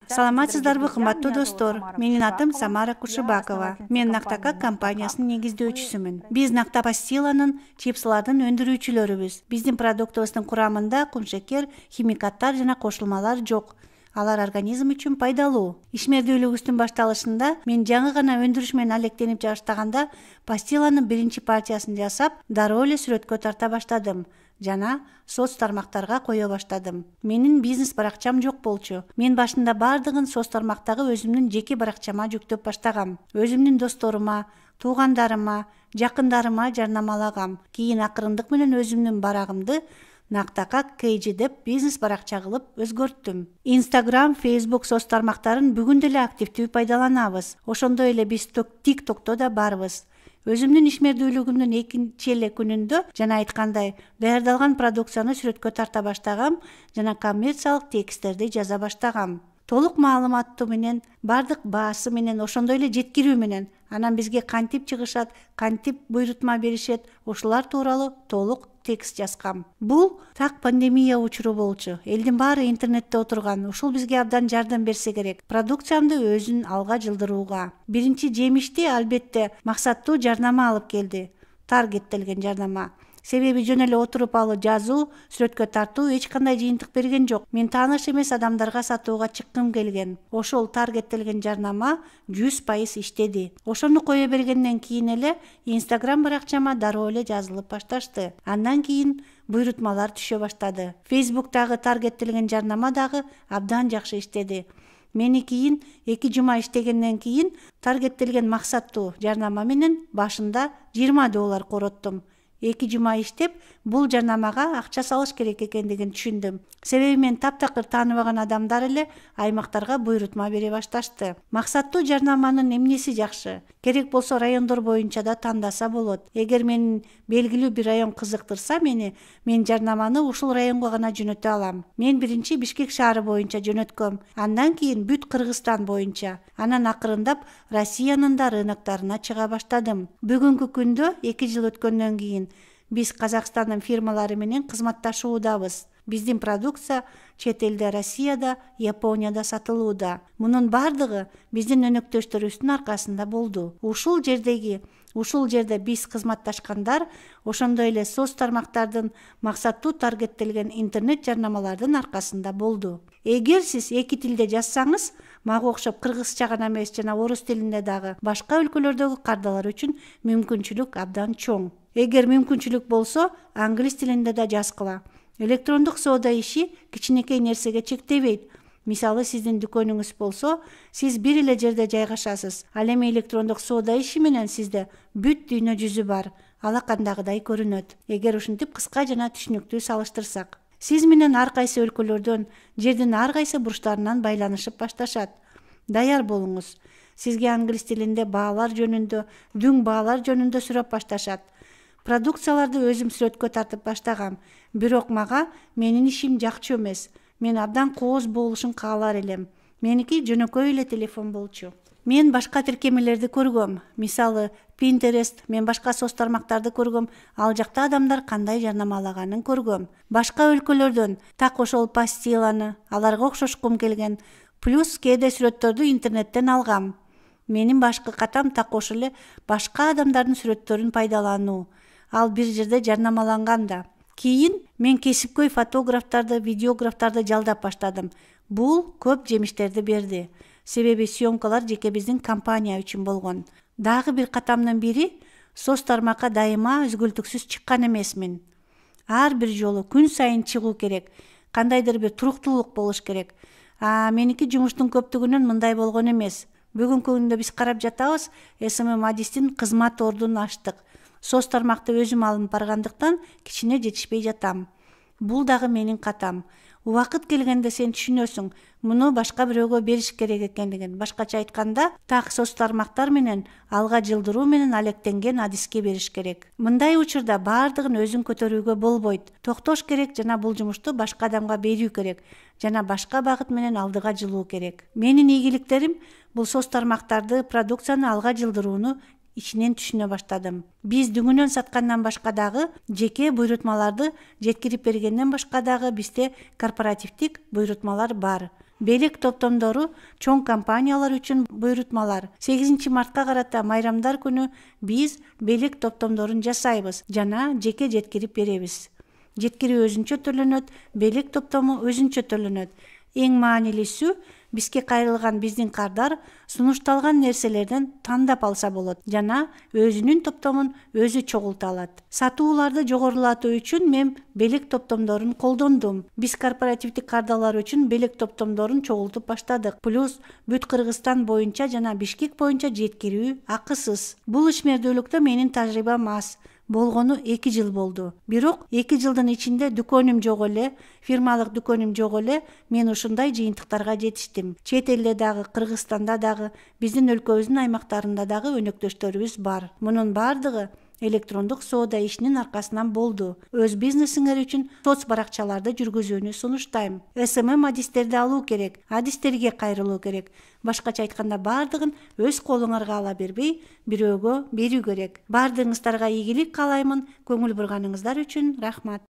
Саламатсыздарбы, кымбаттуу достор. Менин атым Самара Кушубакова. Мен Нактака компаниясынын негиздөөчүсүмүн. Биз Накта пастиланын, чипсылардын өндүрүүчүлөрүбүз. Биздин продуктубуздун курамында кумшекер, химикаттар жана кошулмалар жок. Алар организм үчүн пайдалуу. Ишмердүүлүгүбүздүн башталышында мен жаңы гана өндүрүш менен алектенип жаштаганда пастиланын биринчи партиясын жасап, дароо эле сүрөткө тарта баштадым жана соц тармактарга кое баштадым. Менин бизнес баракчам жок болчу. Мен башында бардыгын соц тармактагы өзүмдүн жеке баракчама жүктөп баштагам. Өзүмдүн досторума, туугандарыма, жакындарыма жарнамалагам. Кийин акырындык менен өзүмдүн барагымды Нактака KG деп бизнес баракча кылып өзгөрттүм. Instagram, Facebook соц тармактарын бүгүн деле активдүү пайдаланабыз. Ошондой эле биз TikTokто да барбыз. Өзүмдүн ишмердүүлүгүмдүн экинчи эле күнүндө жана айткандай, даярдалган продукцияны сүрөткө тарта баштагам жана коммерциялык тексттерди жаза баштагам. Толук маалыматтуу менен, бардык баасы менен, ошондой эле жеткирүү менен, анан бизге кантип чыгышат, кантип буйрутма беришет, ушулар тууралуу толук текст жазгам. Бул так пандемия учуру болчу. Элдин баары интернетте отурган. Ушул бизге абдан жардам берсе керек. Продукциямды өзүн алга жылдырууга. Биринчи жемишти албетте максаттуу жарнама алып келди. Таргеттелген жарнама. Себеби жөн эле отуруп алып жазуу, сүрөткө тартуу эч кандай жыйынтык берген жок. Мен тааныш эмес адамдарга сатууга чыккым келген. Ошол таргеттелген жарнама 100% иштеди. Ошону кое бергенден кийин эле Instagram баракчама дароо эле жазылып башташты. Андан кийин буйрутмалар түшө баштады. Facebook'тагы таргеттелген жарнама дагы абдан жакшы иштеди. Мени кийин 2 жума иштегенден кийин таргеттелген максаттуу жарнама менен башында $20 короттум. 2 жума иштеп, бул жарнамага акча салыш керек экендигин түшүндүм. Себеби мен таптакыр тааныбаган адамдар эле аймактарга буйрутма бере башташты. Максаттуу жарнаманын эмнеси жакшы? Керек болсо райондор боюнча да тандаса болот. Эгер менин белгилүү бир район кызыктырса мен жарнаманы ушул районго гана жөнөтө алам. Мен биринчи Бишкек шаары боюнча жөнөткөм, андан кийин бүт Кыргызстан боюнча, анан акырындап Россиянын да рыноктарына чыга баштадым. Бүгүнкү күндө 2 жыл өткөндөн кийин биз Казакстандын фирмалары менен кызматташуудабыз. Биздин продукция чет элде, Россияда, Японияда сатылууда. Мунун бардыгы биздин өнөктөштөрүбүздүн аркасында болду. Ушул жерде биз кызматташкандар, ошондой эле соц тармактардын максаттуу таргеттелген интернет жарнамалардын аркасында болду. Эгер сиз 2 тилде жазсаңыз, мага окшоп кыргызча гана эмес жана орус тилинде дагы башка өлкөлөрдөгү кардалар үчүн мүмкүнчүлүк абдан чоң. Эгер мүмкүнчүлүк болсо, англис тилинде да жазгыла. Электрондук соода иши кичинекей нерсеге чектебейт. Мисалы, сиздин дүкөнүңүз болсо, сиз бир эле жерде жайгашасыз. Ал эми электрондук соода иши менен сизде бүт дүйнө жүзү бар. Алакандагыдай көрүнөт. Эгер ушинтип кыска жана түшүнүктүү салыштырсак. Сиз менен ар кайсы өлкөлөрдөн, жердин ар кайсы бурчтарынан байланышып башташат. Даяр болуңуз. Сизге англис тилинде баалар жөнүндө, дүң баалар жөнүндө сурап башташат. Продукцияларды өзүм сүрөткө тартып баштагам. Бирок мага менин ишим жакчу эмес. Мен абдан кооз болушун каалар элем. Меники жөнөкөй эле телефон болчу. Мен башка тиркемелерди көргөм. Мисалы, Pinterest, мен башка соц тармактарды көргөм. Ал жакта адамдар кандай жарнамалаганын көргөм. Башка өлкөлөрдөн так ошол пастиланы, аларга окшошкум келген. Плюс кээде сүрөттөрдү интернеттен алгам. Менин башкы катам так ошол эле башка адамдардын сүрөттөрүн пайдалануу. Ал бир жерде жарнамаланган да. Кийин мен кесипкөй фотографтарды, видеографтарды жалдап баштадым. Бул көп жемиштерди берди. Себеби съемкалар жеке биздин компания үчүн болгон. Дагы бир катамдын бири, соц тармакка дайыма үзгүлтүксүз чыккан эмесмин. Ар бир жолу күн сайын чыгуу керек. Кандайдыр бир туруктуулук болуш керек. Меники жумуштун көптүгүнөн мындай болгон эмес. Бүгүнкү күндө биз карап жатабыз, SMM Адистин кызмат ордун ачтык. Соц тармакты өзүм алып баргандыктан кичине жетишпей жатам. Бул дагы менин катам. Убакыт келгенде сен түшүнөсүң, муну башка бирөөгө бериш керек экендигин. Башкача айтканда, так соц тармактар менен алга жылдыруу менен алектенген адиске бериш керек. Мындай учурда бардыгын өзүң көтөрүүгө болбойт. Токтош керек жана бул жумушту башка адамга берүү керек. Жана башка багыт менен алдыга жылуу керек. Менин ийгиликтерим бул соц тармактарды, продукцияны алга жылдырууну ичинен түшүнө баштадым. Биз дүңүнөн саткандан башка дагы жеке буйрутмаларды жеткирип бергенден башка дагы бизде корпоративдик буйрутмалар бар. Белек топтомдору чоң компаниялар үчүн буйрутмалар. 8 мартка карата майрамдар күнү биз белек топтомдорун жасайбыз жана жеке жеткирип беребиз. Жеткирүү өзүнчө төрлөнөт, белек топтому өзүнчө төрлөнөт. Эң маанилүүсү бизге кайрылган биздин кардар сунушталган нерселерден тандап алса болот жана өзүнүн топтомун өзү чогулта алат. Сатууларды жогорулатуу үчүн мен белек топтомдорун колдондум. Биз корпоративдик кардалар үчүн белек топтомдорун чогултуп баштадык. Плюс бүт Кыргызстан боюнча жана Бишкек боюнча жеткирүү акысыз. Бул ишмердүүлүктө менин тажрыйбам аз. Болгону 2 жыл болду. Бирок 2 жылдын ичинде дүкөнүм жок эле, фирмалык дүкөнүм жок эле, мен ушундай жыйынтыктарга жетиштим. Чет элде дагы, Кыргызстанда дагы, биздин өлкөбүздүн аймактарында дагы өнөктөштөрүбүз бар. Мунун бардыгы электрондук соода ишинин аркасынан болду. Өз бизнесиңер үчүн соц баракчаларды жүргүзүүнү сунуштайм. СММ адистерди алуу керек, адистерге кайрылуу керек. Башкача айтканда бардыгын өз колуңарга ала бербей, бирөөгө берүү керек. Бардыгыңыздарга ийгилик каалаймын. Көңүл бурганыңыздар үчүн рахмат.